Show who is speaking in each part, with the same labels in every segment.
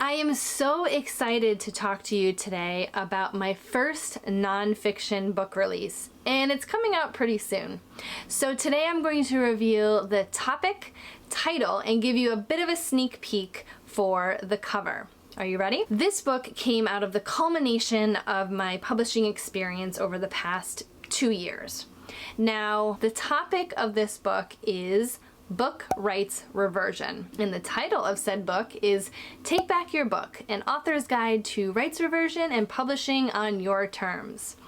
Speaker 1: I am so excited to talk to you today about my first nonfiction book release, and it's coming out pretty soon. So today I'm going to reveal the topic, title, and give you a bit of a sneak peek for the cover. Are you ready? This book came out of the culmination of my publishing experience over the past 2 years. Now, the topic of this book is Book Rights Reversion, and the title of said book is Take Back Your Book, an author's guide to rights reversion and publishing on your terms.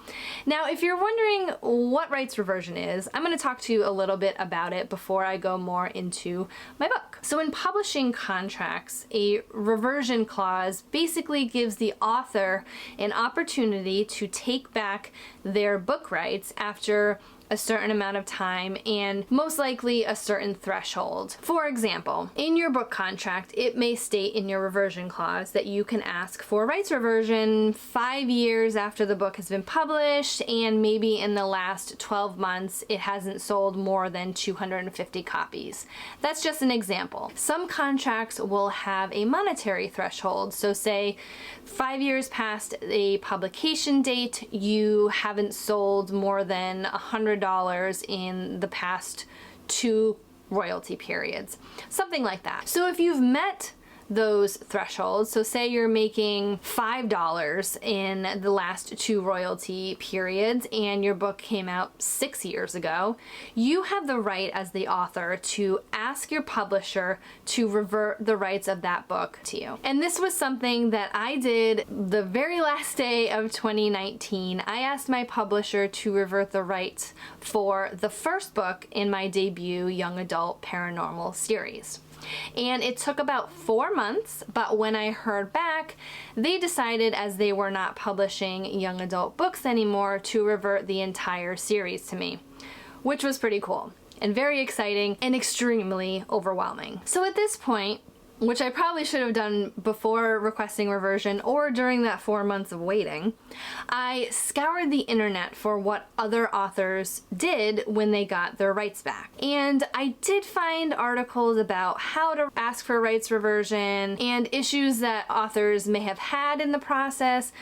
Speaker 1: Now, if you're wondering what rights reversion is, I'm going to talk to you a little bit about it before I go more into my book. So in publishing contracts, a reversion clause basically gives the author an opportunity to take back their book rights after a certain amount of time and most likely a certain threshold. For example, in your book contract, it may state in your reversion clause that you can ask for rights reversion 5 years after the book has been published, and maybe in the last 12 months it hasn't sold more than 250 copies. That's just an example. Some contracts will have a monetary threshold. So say 5 years past a publication date, you haven't sold more than $100 in the past 2 royalty periods, something like that. So if you've met those thresholds, so say you're making $5 in the last 2 royalty periods and your book came out 6 years ago, you have the right as the author to ask your publisher to revert the rights of that book to you. And this was something that I did the very last day of 2019. I asked my publisher to revert the rights for the first book in my debut young adult paranormal series. And it took about 4 months, but when I heard back, they decided, as they were not publishing young adult books anymore, to revert the entire series to me, which was pretty cool and very exciting and extremely overwhelming. So at this point, which I probably should have done before requesting reversion or during that 4 months of waiting, I scoured the internet for what other authors did when they got their rights back. And I did find articles about how to ask for rights reversion and issues that authors may have had in the process,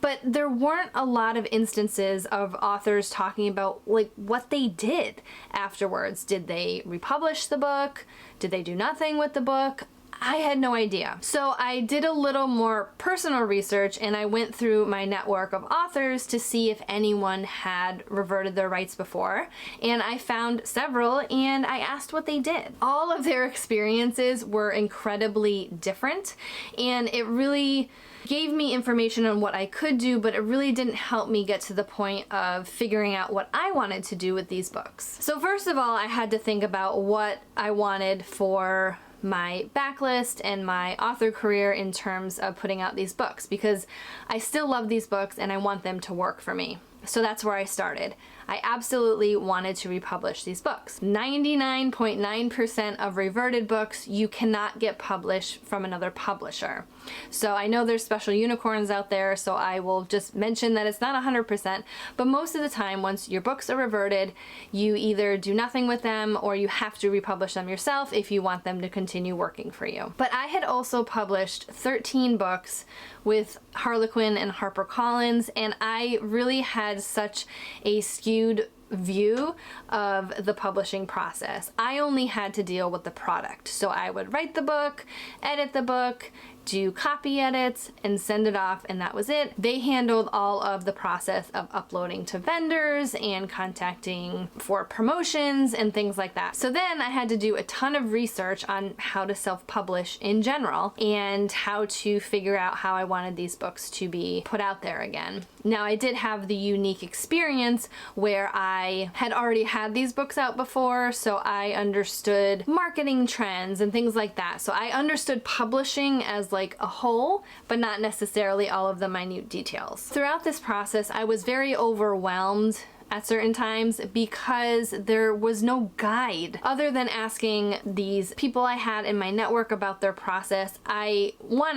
Speaker 1: but there weren't a lot of instances of authors talking about like what they did afterwards. Did they republish the book? Did they do nothing with the book? I had no idea. So I did a little more personal research and I went through my network of authors to see if anyone had reverted their rights before, and I found several and I asked what they did. All of their experiences were incredibly different, and it really gave me information on what I could do, but it really didn't help me get to the point of figuring out what I wanted to do with these books. So first of all, I had to think about what I wanted for my backlist and my author career in terms of putting out these books, because I still love these books and I want them to work for me. So that's where I started. I absolutely wanted to republish these books. 99.9% of reverted books you cannot get published from another publisher. So I know there's special unicorns out there, so I will just mention that it's not 100%, but most of the time once your books are reverted, you either do nothing with them or you have to republish them yourself if you want them to continue working for you. But I had also published 13 books with Harlequin and HarperCollins, and I really had such a skewed view of the publishing process. I only had to deal with the product. So I would write the book, edit the book, do copy edits, and send it off, and that was it. They handled all of the process of uploading to vendors and contacting for promotions and things like that. So then I had to do a ton of research on how to self-publish in general and how to figure out how I wanted these books to be put out there again. Now, I did have the unique experience where I had already had these books out before, so I understood marketing trends and things like that. So I understood publishing as like a whole, but not necessarily all of the minute details. Throughout this process, I was very overwhelmed at certain times because there was no guide. Other than asking these people I had in my network about their process, I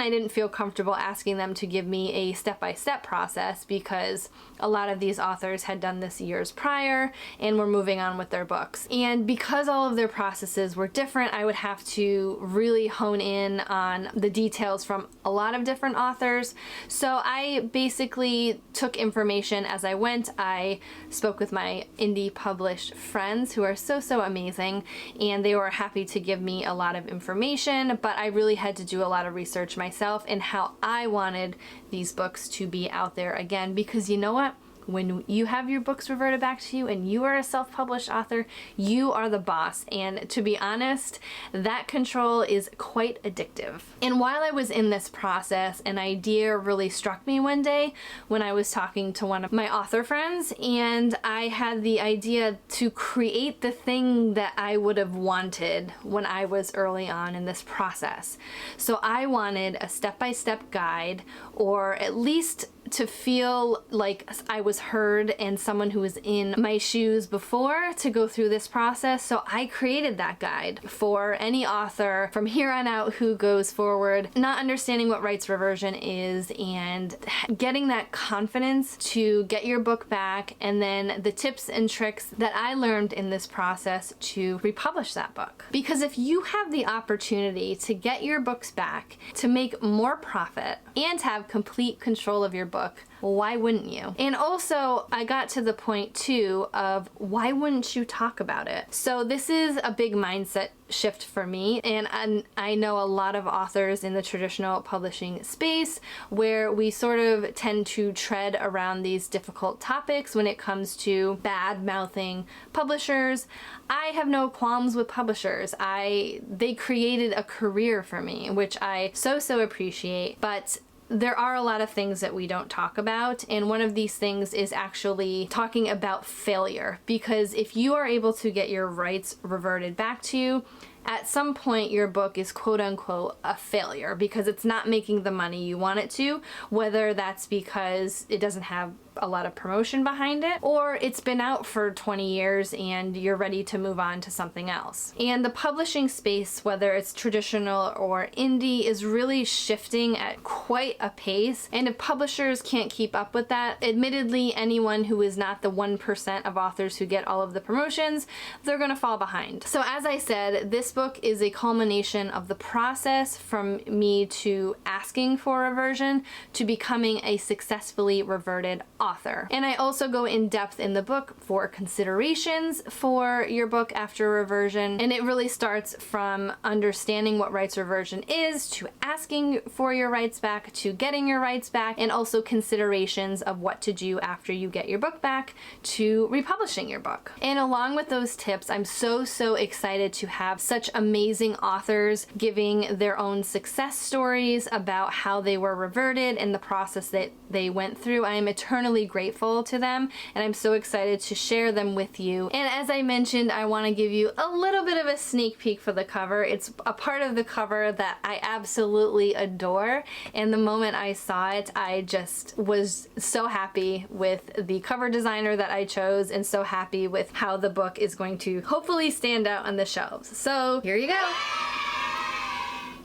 Speaker 1: didn't feel comfortable asking them to give me a step-by-step process because a lot of these authors had done this years prior and were moving on with their books. And because all of their processes were different, I would have to really hone in on the details from a lot of different authors. So I basically took information as I went. I spoke with my indie published friends who are so amazing, and they were happy to give me a lot of information, but I really had to do a lot of research myself in how I wanted these books to be out there again, because you know what? When you have your books reverted back to you and you are a self-published author, you are the boss. And to be honest, that control is quite addictive. And while I was in this process, an idea really struck me one day when I was talking to one of my author friends, and I had the idea to create the thing that I would have wanted when I was early on in this process. So I wanted a step-by-step guide, or at least to feel like I was heard and someone who was in my shoes before to go through this process. So I created that guide for any author from here on out who goes forward, not understanding what rights reversion is and getting that confidence to get your book back, and then the tips and tricks that I learned in this process to republish that book. Because if you have the opportunity to get your books back, to make more profit, and have complete control of your book, why wouldn't you? And also, I got to the point too of why wouldn't you talk about it? So this is a big mindset shift for me, and I know a lot of authors in the traditional publishing space where we sort of tend to tread around these difficult topics when it comes to bad-mouthing publishers. I have no qualms with publishers. They created a career for me, which I so appreciate, but there are a lot of things that we don't talk about, and one of these things is actually talking about failure, because if you are able to get your rights reverted back to you, at some point your book is quote-unquote a failure because it's not making the money you want it to, whether that's because it doesn't have a lot of promotion behind it, or it's been out for 20 years and you're ready to move on to something else. And the publishing space, whether it's traditional or indie, is really shifting at quite a pace, and if publishers can't keep up with that, admittedly anyone who is not the 1% of authors who get all of the promotions, they're gonna fall behind. So as I said, this book is a culmination of the process from me to asking for reversion to becoming a successfully reverted author. And I also go in depth in the book for considerations for your book after reversion, and it really starts from understanding what rights reversion is, to asking for your rights back, to getting your rights back, and also considerations of what to do after you get your book back, to republishing your book. And along with those tips, I'm so excited to have such amazing authors giving their own success stories about how they were reverted and the process that they went through. I am eternally grateful to them, and I'm so excited to share them with you. And as I mentioned, I want to give you a little bit of a sneak peek for the cover. It's a part of the cover that I absolutely adore, and the moment I saw it, I just was so happy with the cover designer that I chose, and so happy with how the book is going to hopefully stand out on the shelves. So here you go.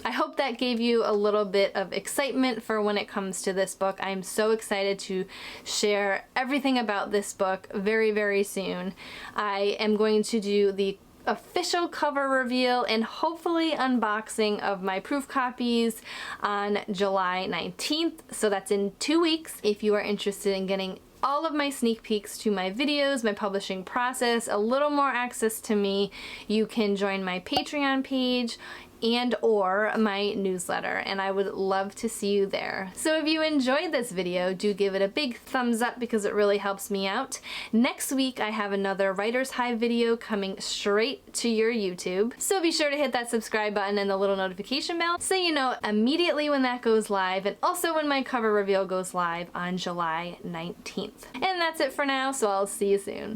Speaker 1: I hope that gave you a little bit of excitement for when it comes to this book. I'm so excited to share everything about this book very soon. I am going to do the official cover reveal and hopefully unboxing of my proof copies on July 19th. So that's in 2 weeks. If you are interested in getting all of my sneak peeks to my videos, my publishing process, a little more access to me, you can join my Patreon page and or my newsletter, and I would love to see you there. So if you enjoyed this video, do give it a big thumbs up because it really helps me out. Next week I have another Writer's Hive video coming straight to your YouTube, so be sure to hit that subscribe button and the little notification bell so you know immediately when that goes live, and also when my cover reveal goes live on July 19th. And that's it for now, so I'll see you soon.